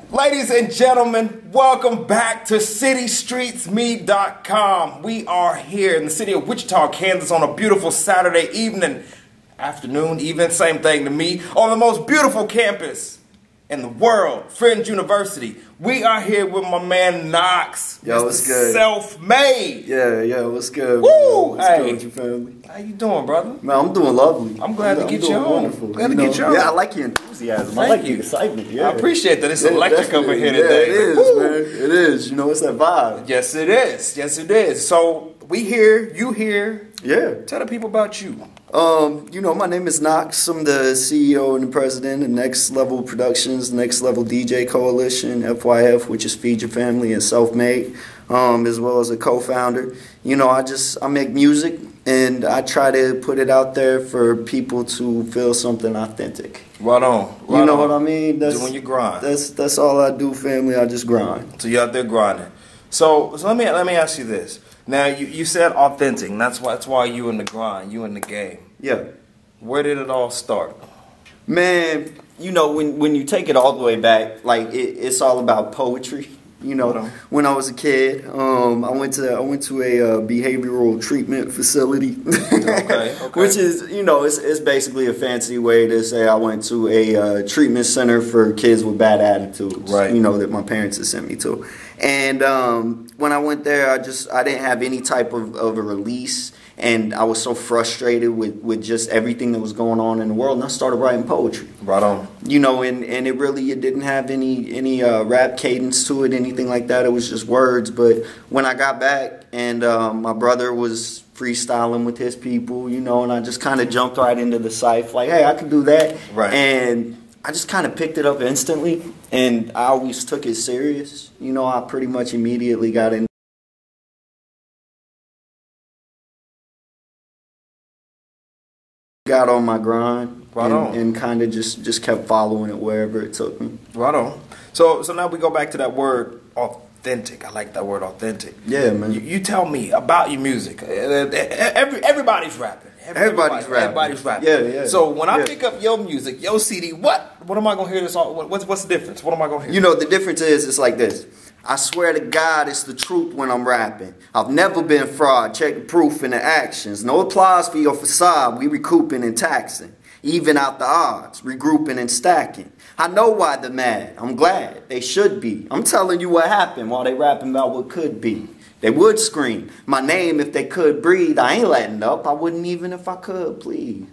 Ladies and gentlemen, welcome back to CityStreetsMe.com. We are here in the city of Wichita, Kansas on a beautiful Saturday evening, afternoon even, same thing to me, on the most beautiful campus in the world, Friends University. We are here with my man Knox. Yo, what's good? Self-made. Yeah, what's good? Woo! What's good with your family? How you doing, brother? Man, I'm doing lovely. I'm glad to get you on. Wonderful. Glad to get you on. Yeah, I like your enthusiasm. I like your excitement. Yeah, I appreciate that. It's electric up in here today. Yeah, it is, man. It is. You know, it's that vibe. Yes, it is. Yes, it is. So we here, you here. Yeah. Tell the people about you. You know, my name is Knox. I'm the CEO and the president of Next Level Productions, Next Level DJ Coalition, FYF, which is Feed Your Family and Self-Made, as well as a co-founder. You know, I make music and I try to put it out there for people to feel something authentic. Right on. Right you know on. what I mean? That's, doing your grind. That's all I do, family. I just grind. So you're out there grinding. So let me ask you this. Now you said authentic. And that's why you in the grind. You in the game. Yeah. Where did it all start? Man, you know, when you take it all the way back, like it's all about poetry. You know, when I was a kid, I went to a behavioral treatment facility, okay. Which is, you know, it's basically a fancy way to say I went to a treatment center for kids with bad attitudes. Right. You know, that my parents had sent me to, and when I went there, I didn't have any type of a release. And I was so frustrated with just everything that was going on in the world, and I started writing poetry. Right on. You know, and it didn't have any rap cadence to it, anything like that. It was just words. But when I got back, and my brother was freestyling with his people, you know, and I just kind of jumped right into the cypher, like, hey, I can do that. Right. And I just kind of picked it up instantly, and I always took it serious. You know, I pretty much immediately got in. Got on my grind, and kind of just kept following it wherever it took me. Right on. So now we go back to that word authentic. I like that word authentic. Yeah, man. You tell me about your music. Everybody's rapping. Everybody's rapping. Yeah. So when I pick up your music, your CD, what am I gonna hear this? What's the difference? What am I gonna hear? You know, the difference is it's like this. I swear to God, it's the truth when I'm rapping. I've never been fraud. Check the proof in the actions. No applause for your facade. We recouping and taxing. Even out the odds. Regrouping and stacking. I know why they're mad. I'm glad. They should be. I'm telling you what happened while they rapping about what could be. They would scream my name if they could breathe. I ain't letting up. I wouldn't even if I could, please.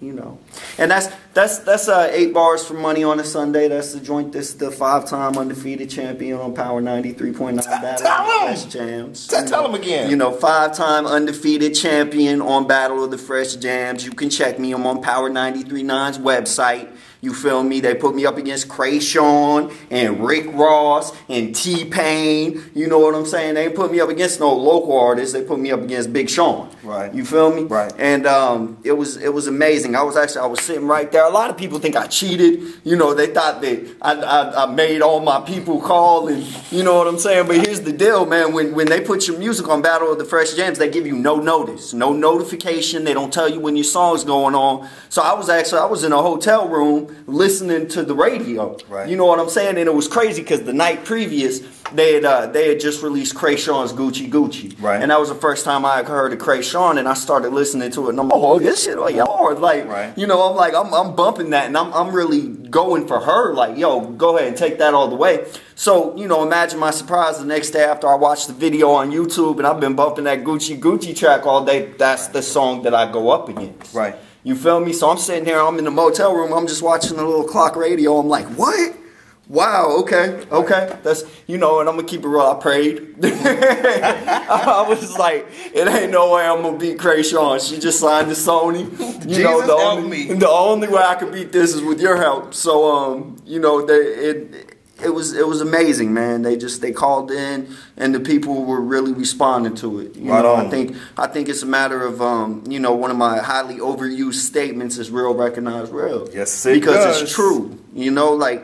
You know, and that's 8 bars for money on a Sunday. That's the joint. This the 5-time undefeated champion on Power 93.9 Battle of the Fresh Jams. Tell him again. You know, 5-time undefeated champion on Battle of the Fresh Jams. You can check me. I'm on Power 93.9's website. You feel me? They put me up against Krayshawn and Rick Ross and T-Pain. You know what I'm saying? They ain't put me up against no local artists. They put me up against Big Sean. Right. You feel me? Right. And it was amazing. I was sitting right there. A lot of people think I cheated. You know, they thought that I made all my people call, and you know what I'm saying? But here's the deal, man. When they put your music on Battle of the Fresh Jams, they give you no notice, no notification. They don't tell you when your song's going on. So I was in a hotel room listening to the radio. Right. You know what I'm saying? And it was crazy because the night previous they had just released Krayshawn's Gucci. Right. And that was the first time I heard of Krayshawn, and I started listening to it, and I'm like, oh, this shit like hard. Like, right. You know, I'm like, I'm bumping that, and I'm really going for her. Like, yo, go ahead and take that all the way. So, you know, imagine my surprise the next day after I watched the video on YouTube, and I've been bumping that Gucci track all day. That's the song that I go up against. Right. You feel me? So I'm sitting here, I'm in the motel room, I'm just watching the little clock radio. I'm like, what? Wow, okay. That's, you know, and I'm going to keep it real. I prayed. I was like, it ain't no way I'm going to beat Krayshawn. She just signed to Sony. You know, the only way I could beat this is with your help. So, you know, it was amazing, man. They called in, and the people were really responding to it. You know, I think it's a matter of you know, one of my highly overused statements is real recognize real. Yes, it because does. It's true. You know, like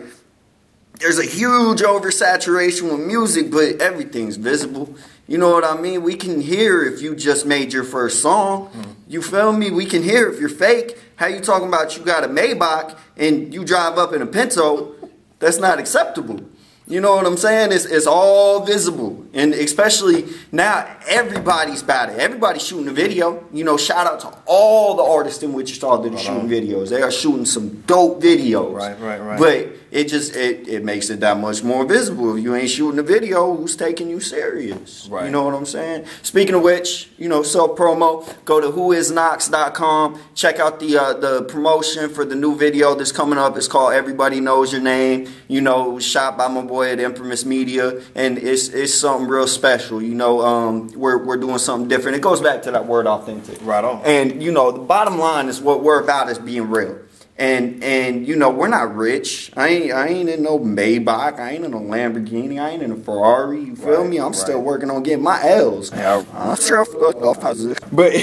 there's a huge oversaturation with music, but everything's visible. You know what I mean? We can hear if you just made your first song. You feel me? We can hear if you're fake. How you talking about you got a Maybach and you drive up in a Pinto? That's not acceptable. You know what I'm saying? It's all visible. And especially now, everybody's about it. Everybody's shooting a video. You know, shout out to all the artists in Wichita that are shooting videos. They are shooting some dope videos. Right. But it makes it that much more visible. If you ain't shooting a video, who's taking you serious? Right. You know what I'm saying? Speaking of which, you know, self-promo, go to whoisnox.com. Check out the promotion for the new video that's coming up. It's called Everybody Knows Your Name. You know, it was shot by my boy at Infamous Media, and it's something real special. You know, we're doing something different. It goes back to that word authentic. Right on. And you know, the bottom line is what we're about is being real. And you know, we're not rich. I ain't in no Maybach. I ain't in no Lamborghini. I ain't in a Ferrari. You feel me? I'm still working on getting my L's. Yeah. But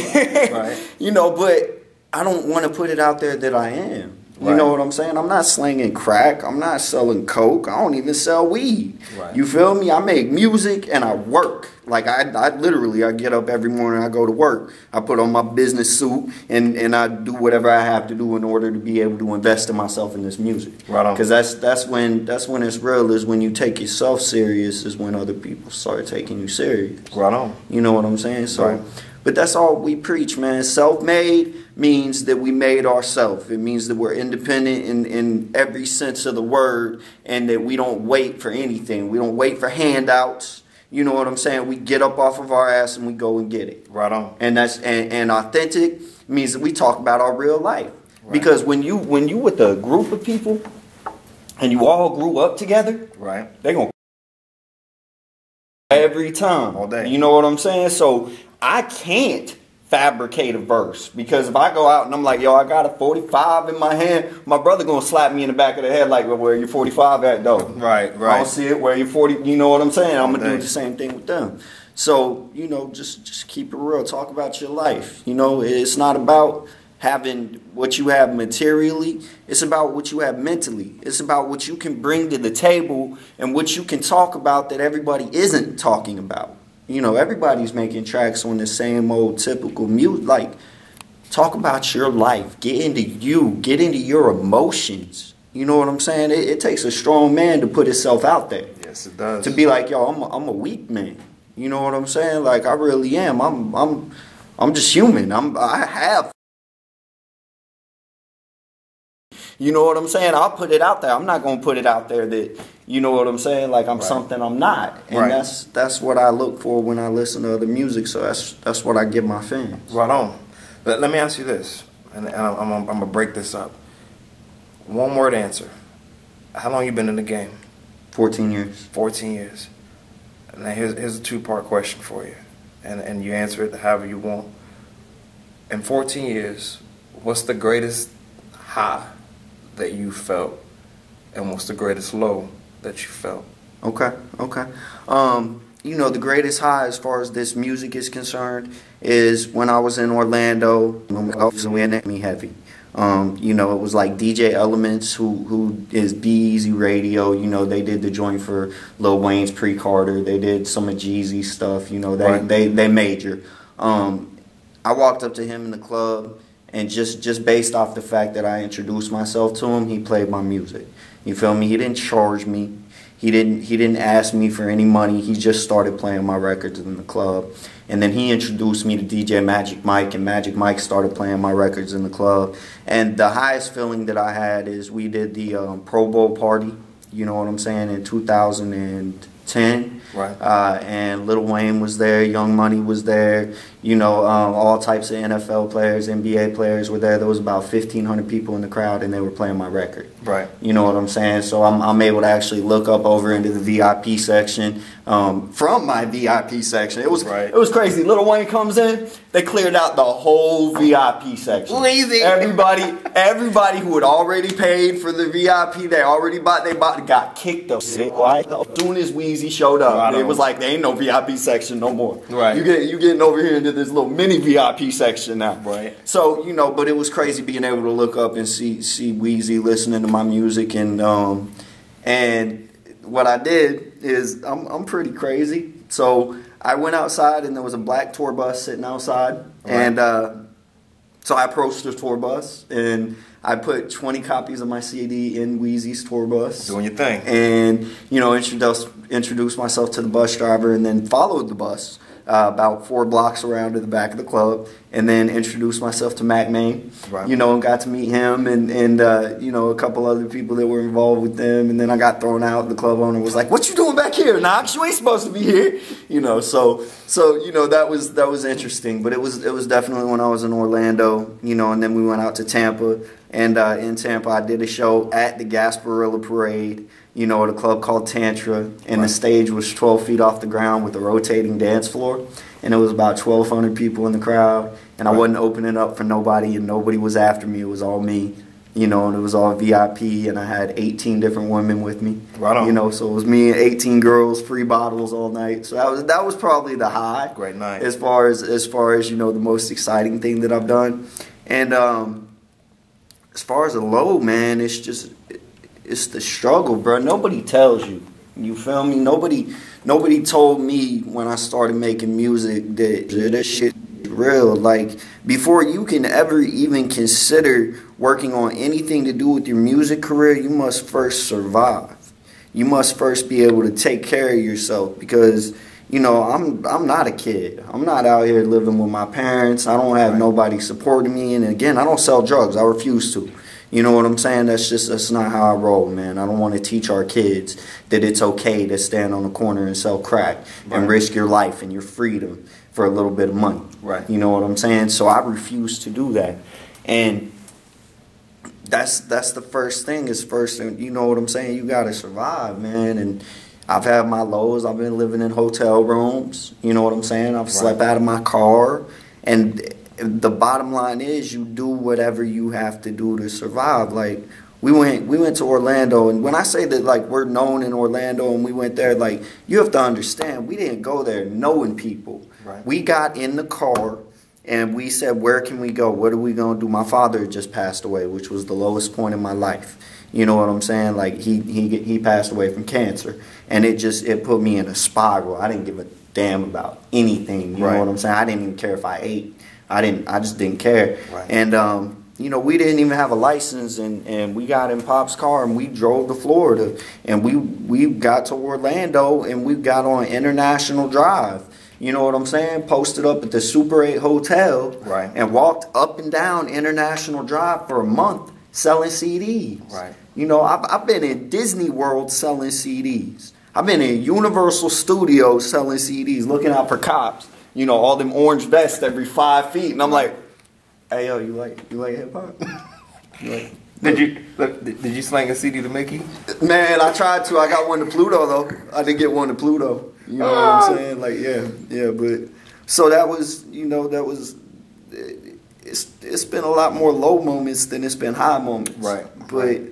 you know, but I don't want to put it out there that I am. You know what I'm saying? I'm not slinging crack. I'm not selling coke. I don't even sell weed. Right. You feel me? I make music and I work. Like I literally, I get up every morning, I go to work. I put on my business suit and I do whatever I have to do in order to be able to invest in myself in this music. Right on. Because that's when it's real, is when you take yourself serious, is when other people start taking you serious. Right on. You know what I'm saying? So, but that's all we preach, man. Self-made means that we made ourselves. It means that we're independent in every sense of the word, and that we don't wait for anything. We don't wait for handouts. You know what I'm saying? We get up off of our ass and we go and get it. Right on. And that's and authentic means that we talk about our real life. Right. Because when you with a group of people and you all grew up together, right, they gonna every time. All day. You know what I'm saying? So I can't fabricate a verse, because if I go out and I'm like, yo, I got a 45 in my hand, my brother gonna slap me in the back of the head like, well, where your 45 at though? Right. I don't see it. Where your 40, you know what I'm saying? I'm gonna do the same thing with them. So, you know, just keep it real. Talk about your life. You know, it's not about having what you have materially. It's about what you have mentally. It's about what you can bring to the table and what you can talk about that everybody isn't talking about. You know, everybody's making tracks on the same old typical music. Like, talk about your life. Get into you. Get into your emotions. You know what I'm saying? It takes a strong man to put himself out there. Yes, it does. To be like, yo, I'm a weak man. You know what I'm saying? Like, I really am. I'm just human. I have. You know what I'm saying? I'll put it out there. I'm not going to put it out there that, you know what I'm saying, like I'm something I'm not. And that's what I look for when I listen to other music. So that's what I give my fans. Right on. Let me ask you this, and I'm going to break this up. One word answer. How long you been in the game? 14 years. 14 years. Now here's a two-part question for you, and you answer it however you want. In 14 years, what's the greatest high that you felt, and what's the greatest low that you felt? Okay. You know, the greatest high as far as this music is concerned is when I was in Orlando. Me heavy. You know, it was like DJ Elements, who is Be-Easy Radio. You know, they did the joint for Lil Wayne's Pre-Carter. They did some of Jeezy's stuff. You know, they major. I walked up to him in the club, and just based off the fact that I introduced myself to him, he played my music. You feel me? He didn't charge me. He didn't ask me for any money. He just started playing my records in the club. And then he introduced me to DJ Magic Mike, and Magic Mike started playing my records in the club. And the highest feeling that I had is we did the Pro Bowl party, you know what I'm saying, in 2010. Right. And Lil Wayne was there, Young Money was there, you know, all types of NFL players, NBA players were there. There was about 1,500 people in the crowd, and they were playing my record. Right. You know what I'm saying? So I'm able to actually look up over into the VIP section from my VIP section. It was crazy. Lil Wayne comes in, they cleared out the whole VIP section. Lazy. Everybody who had already paid for the VIP, got kicked up. As soon as Weezy showed up, it was like, there ain't no VIP section no more. Right. You getting over here into this little mini VIP section now. Right. So, you know, but it was crazy being able to look up and see Weezy listening to my music, and what I did is I'm pretty crazy. So I went outside, and there was a black tour bus sitting outside, and So I approached the tour bus, and I put 20 copies of my CD in Wheezy's tour bus. Doing your thing. And, you know, introduced myself to the bus driver, and then followed the bus about 4 blocks around to the back of the club, and then introduced myself to Mac Main, right. you know, and got to meet him and you know, a couple other people that were involved with them. And then I got thrown out. The club owner was like, "What you doing back here, Knox? You ain't supposed to be here." You know, so you know, that was interesting. But it was definitely when I was in Orlando, you know, and then we went out to Tampa. And in Tampa, I did a show at the Gasparilla Parade, you know, at a club called Tantra. And the stage was 12 feet off the ground with a rotating dance floor. And it was about 1,200 people in the crowd. And I wasn't opening up for nobody, and nobody was after me. It was all me, you know, and it was all VIP. And I had 18 different women with me. Right on. You know, so it was me and 18 girls, free bottles all night. So that was probably the high. Great night. As far as, you know, the most exciting thing that I've done. And as far as the low, man, it's the struggle, bro. Nobody tells you. You feel me? Nobody told me when I started making music that this shit is real. Like, before you can ever even consider working on anything to do with your music career, you must first survive. You must first be able to take care of yourself, because, you know, I'm not a kid. I'm not out here living with my parents. I don't have nobody supporting me. And again, I don't sell drugs. I refuse to. You know what I'm saying? That's not how I roll, man. I don't want to teach our kids that it's okay to stand on the corner and sell crack and risk your life and your freedom for a little bit of money. Right. You know what I'm saying? So I refuse to do that. And that's the first thing. You know what I'm saying? You got to survive, man. And I've had my lows. I've been living in hotel rooms. You know what I'm saying? I've slept out of my car. And the bottom line is, you do whatever you have to do to survive. Like, we went to Orlando, and when I say that, like, we're known in Orlando and we went there, like, you have to understand, we didn't go there knowing people. Right. We got in the car and we said, where can we go? What are we going to do? My father had just passed away, which was the lowest point in my life. You know what I'm saying? Like, he passed away from cancer, and it put me in a spiral. I didn't give a damn about anything. You know what I'm saying? I didn't even care if I ate. I just didn't care. Right. And you know, we didn't even have a license, and we got in Pop's car and we drove to Florida, and we got to Orlando, and we got on International Drive. You know what I'm saying? Posted up at the Super 8 Hotel, and walked up and down International Drive for a month selling CDs. Right. You know, I've been in Disney World selling CDs. I've been in Universal Studios selling CDs, looking out for cops. You know, all them orange vests every 5 feet, and I'm like, "Hey, yo, you like hip hop?" Did you slang a CD to Mickey? Man, I tried to. I got one to Pluto though. I didn't get one to Pluto. You know what I'm saying? Like, yeah. But so that was, you know, it's been a lot more low moments than it's been high moments. Right. But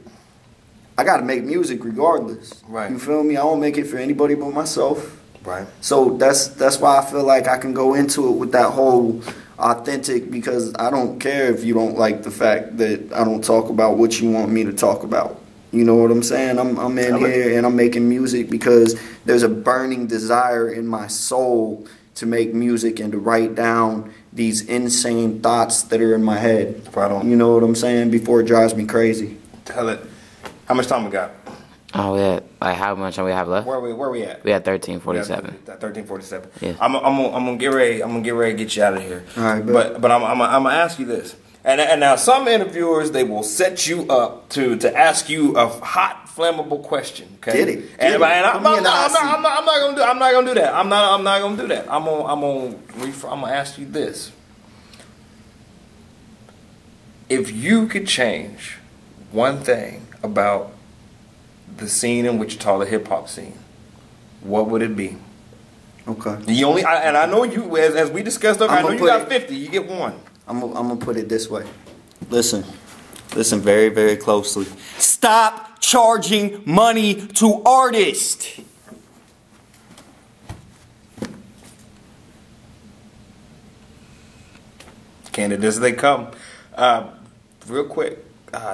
I got to make music regardless. Right. You feel me? I don't make it for anybody but myself. Right. So that's why I feel like I can go into it with that whole authentic, because I don't care if you don't like the fact that I don't talk about what you want me to talk about. You know what I'm saying? I'm in here and I'm making music because there's a burning desire in my soul to make music and to write down these insane thoughts that are in my head. Right on. You know what I'm saying? Before it drives me crazy. Tell it. How much time we got? Oh, yeah. Like, how much time we have left? Where we at? We at 13:47. 13:47. Yeah. I'm gonna get ready. I'm gonna get ready to get you out of here. All right, but I'm gonna ask you this. And now some interviewers, they will set you up to ask you a hot, flammable question. Okay. Get it. I'm not gonna do that. I'm not gonna do that. I'm gonna ask you this. If you could change one thing about the scene in Wichita, the hip hop scene, what would it be? Okay. I know you, as we discussed earlier, I know you got 50. You get one. I'm gonna put it this way. Listen very, very closely. Stop charging money to artists. Candid as they come. Real quick,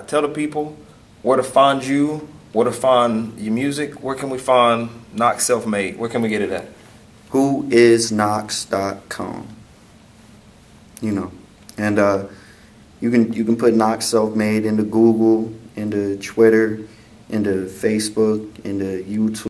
tell the people where to find you, where to find your music. Where can we find Knox Self-Made? Where can we get it at? Whoisknox.com. You know. And You can put Knox Self-Made into Google, into Twitter, into Facebook, into YouTube.